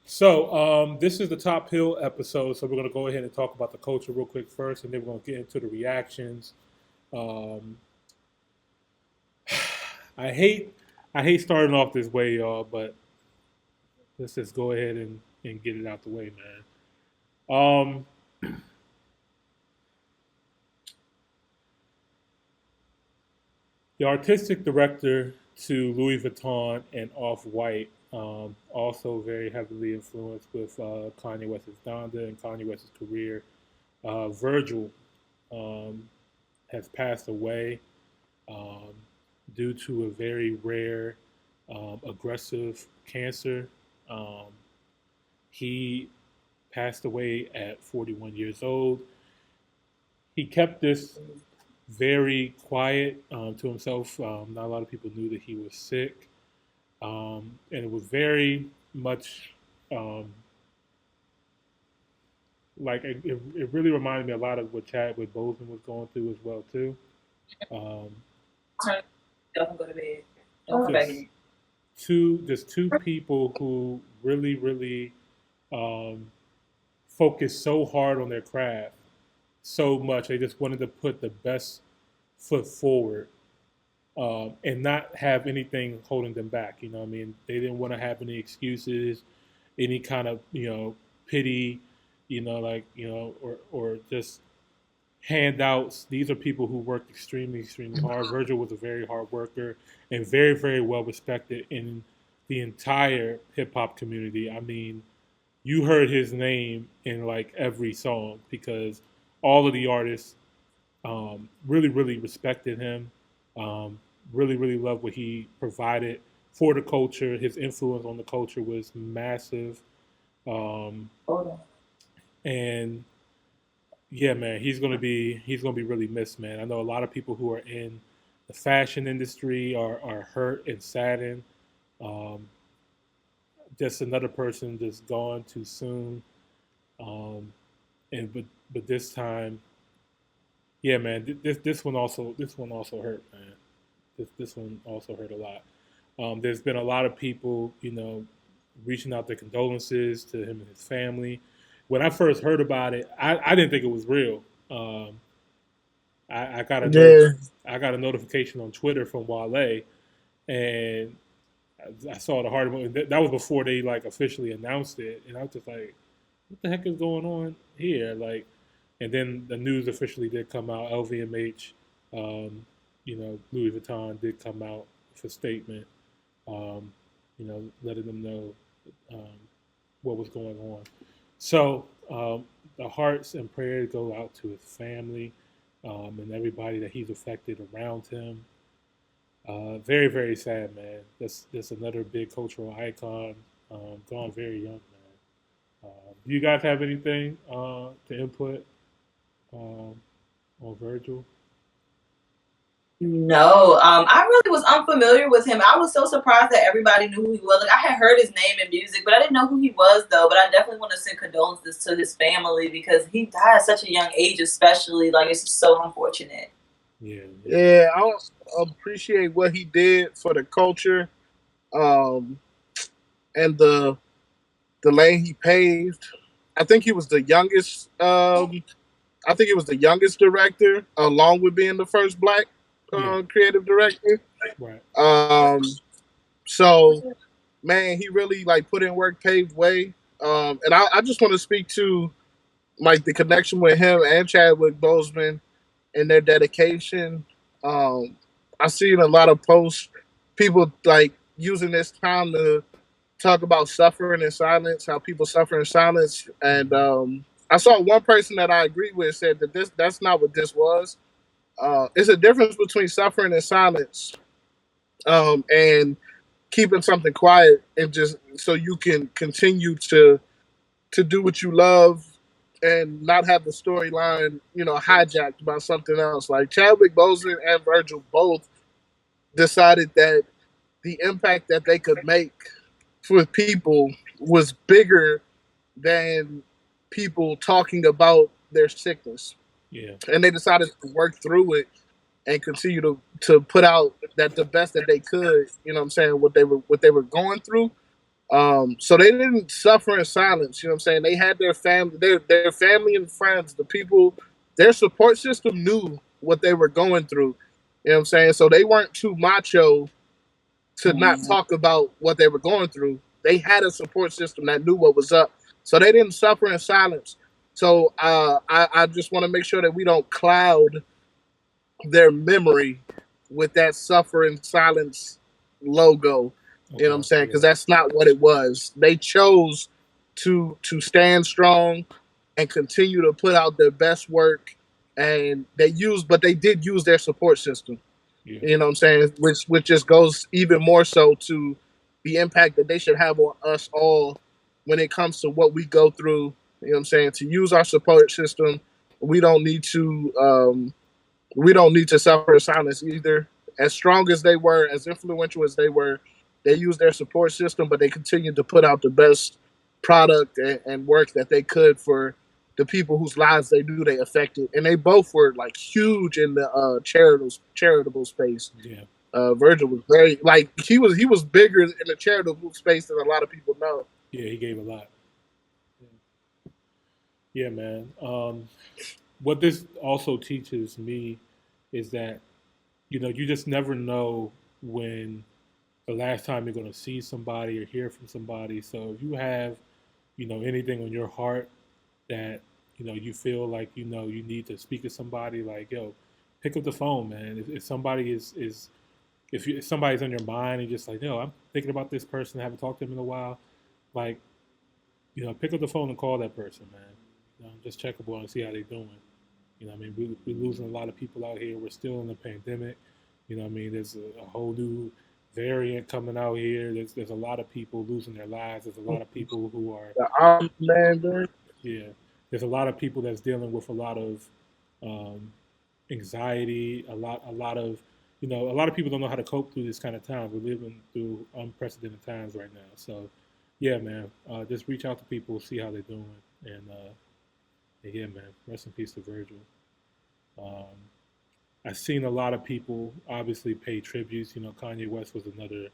So this is the Top Hill episode. So we're going to go ahead and talk about the culture real quick first, and then we're going to get into the reactions. Um, I hate I hate starting off this way, y'all, but let's just go ahead and get it out the way, man. The artistic director to Louis Vuitton and Off White, also very heavily influenced with Kanye West's Donda and Kanye West's career. Virgil um, has passed away um, due to a very rare aggressive cancer. Um, he passed away at 41 years old. He kept this very quiet to himself. Not a lot of people knew that he was sick. And it was very much um, like it really reminded me a lot of what Chadwick Boseman was going through as well too. Um, Don't go to bed. Don't come back just in. two people who really um, focused so hard on their craft so much. They just wanted to put the best foot forward and not have anything holding them back. You know what I mean? They didn't want to have any excuses, any kind of, pity, or just handouts. These are people who worked extremely hard. Virgil was a very hard worker and very well respected in the entire hip hop community. I mean, you heard his name in like every song because all of the artists really respected him. Really loved what he provided for the culture. His influence on the culture was massive. Um, Hold on. and yeah, man, he's gonna be really missed, man. I know a lot of people who are in the fashion industry are hurt and saddened. Um, just another person just gone too soon. Um, and but this time, yeah, man, this one also hurt, man. This one also hurt a lot. There's been a lot of people, reaching out their condolences to him and his family. When I first heard about it, I didn't think it was real. I got a Yeah, I got a notification on Twitter from Wale, and I saw the hard one. That was before they like officially announced it, and I was just like, "What the heck is going on here?" Like, and then the news officially did come out. LVMH, Louis Vuitton did come out with a statement, letting them know um, what was going on. So the hearts and prayers go out to his family and everybody that he's affected around him. Very sad, man. That's another big cultural icon. Gone very young, man. Do you guys have anything to input um, on Virgil? No, I really was unfamiliar with him. I was so surprised that everybody knew who he was. Like I had heard his name in music, but I didn't know who he was though. But I definitely want to send condolences to his family because he died at such a young age, especially. Like it's just so unfortunate. Yeah. yeah, I appreciate what he did for the culture, um, and the lane he paved. I think he was the youngest. I think he was the youngest director, along with being the first black Yeah. creative director. Right. Um, so, man, he really like put in work, paved way. And I just want to speak to like the connection with him and Chadwick Boseman and their dedication. Um, I've seen a lot of posts, people like using this time to talk about suffering in silence, how people suffer in silence. And Mm-hmm. I saw one person that I agree with said that that's not what this was. It's a difference between suffering in silence and keeping something quiet and just so you can continue to do what you love and not have the storyline, hijacked by something else. Like Chadwick Boseman and Virgil both decided that the impact that they could make with people was bigger than people talking about their sickness. Yeah. And they decided to work through it and continue to put out that the best that they could, what they were going through. So they didn't suffer in silence. You know what I'm saying? They had their family and friends, the people, their support system knew what they were going through. You know what I'm saying? So they weren't too macho to not talk about what they were going through. They had a support system that knew what was up. So they didn't suffer in silence. So I just want to make sure that we don't cloud their memory with that suffer in silence logo. You know what I'm saying? Because that's not what it was. They chose to stand strong and continue to put out their best work, and but they did use their support system. Yeah. You know what I'm saying? Which just goes even more so to the impact that they should have on us all when it comes to what we go through. You know what I'm saying? To use our support system, we don't need to suffer in silence either. As strong as they were, as influential as they were, they used their support system, but they continued to put out the best product and work that they could for the people whose lives they knew they affected. And they both were like huge in the charitable space. Yeah. Virgil was very he was bigger in the charitable space than a lot of people know. Yeah, he gave a lot. Yeah, man. What this also teaches me is that you just never know when the last time you're going to see somebody or hear from somebody. So if you have anything on your heart that you feel like you need to speak to somebody, like, yo, pick up the phone, man. If somebody if somebody's on your mind and just like, yo, I'm thinking about this person, I haven't talked to them in a while, like, pick up the phone and call that person, man. Just check up on and see how they're doing. I mean, we're losing a lot of people out here. We're still in the pandemic. I mean, there's a whole new variant coming out here. There's a lot of people losing their lives. There's a lot of people who are yeah. There's a lot of people that's dealing with a lot of anxiety. A lot of a lot of people don't know how to cope through this kind of time. We're living through unprecedented times right now. So, yeah, man, just reach out to people, see how they're doing, and yeah, man, rest in peace to Virgil. I've seen a lot of people obviously pay tributes. Kanye West was another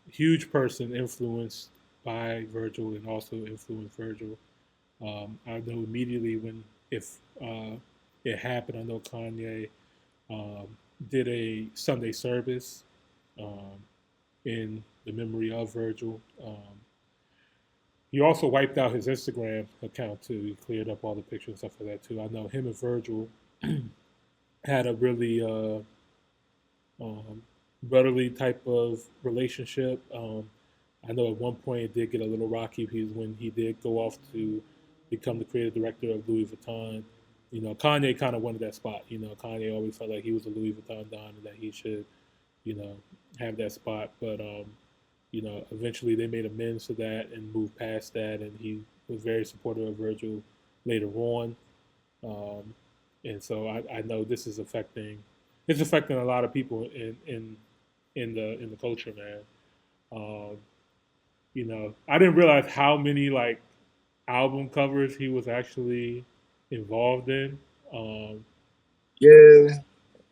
huge person influenced by Virgil and also influenced Virgil. I know immediately if it happened, I know Kanye did a Sunday service in the memory of Virgil. He also wiped out his Instagram account too. He cleared up all the pictures and stuff like that too. I know him and Virgil had a really brotherly type of relationship. I know at one point it did get a little rocky when he did go off to become the creative director of Louis Vuitton. Kanye kind of wanted that spot. Kanye always felt like he was a Louis Vuitton don and that he should, have that spot. But eventually they made amends to that and moved past that, and he was very supportive of Virgil later on. And so I know this is affecting a lot of people in the culture, man. I didn't realize how many like album covers he was actually involved in. Yeah.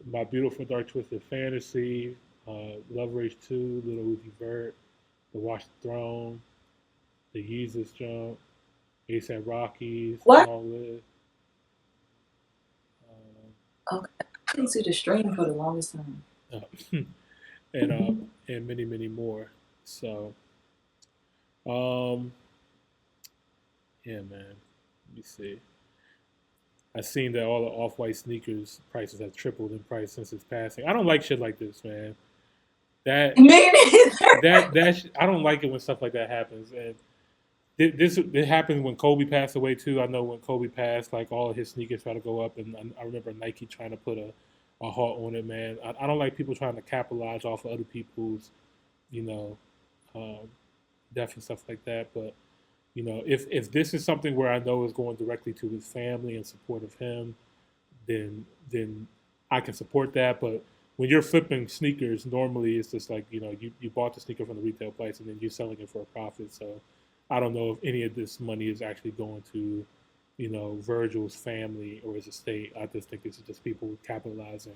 My Beautiful Dark Twisted Fantasy, Love Rage 2, Little Uzi Vert, The Watch the Throne, The Yeezus Jump, ASAP Rockies, All This. Okay. I didn't see the stream for the longest time. And many, many more. So, yeah, man. Let me see. I've seen that all the off-white sneakers prices have tripled in price since its passing. I don't like shit like this, man. Me neither. I don't like it when stuff like that happens. And it happened when Kobe passed away too. I know when Kobe passed, like all of his sneakers tried to go up, and I remember Nike trying to put a halt on it, man. I don't like people trying to capitalize off of other people's, death and stuff like that. But if this is something where I know is going directly to his family in support of him, then I can support that. But when you're flipping sneakers, normally it's just like you bought the sneaker from the retail price and then you're selling it for a profit. So I don't know if any of this money is actually going to Virgil's family or his estate. I just think this is just people capitalizing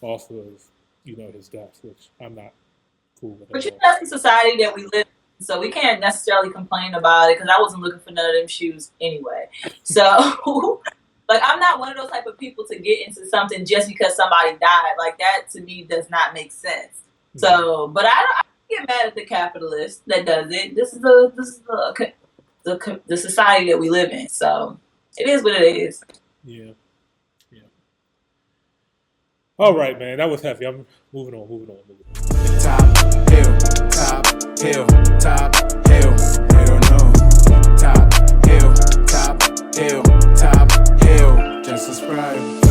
off of his death, which I'm not cool with. But that's the society that we live in. So we can't necessarily complain about it because I wasn't looking for none of them shoes anyway. So like I'm not one of those type of people to get into something just because somebody died. Like that to me does not make sense. So, but I get mad at the capitalist that does it. This is the society that we live in. So it is what it is. Yeah. All right, man. That was heavy. I'm moving on. Top hill, top hill, top hill. They don't know. Top hill, top hill, top hill. Just subscribe.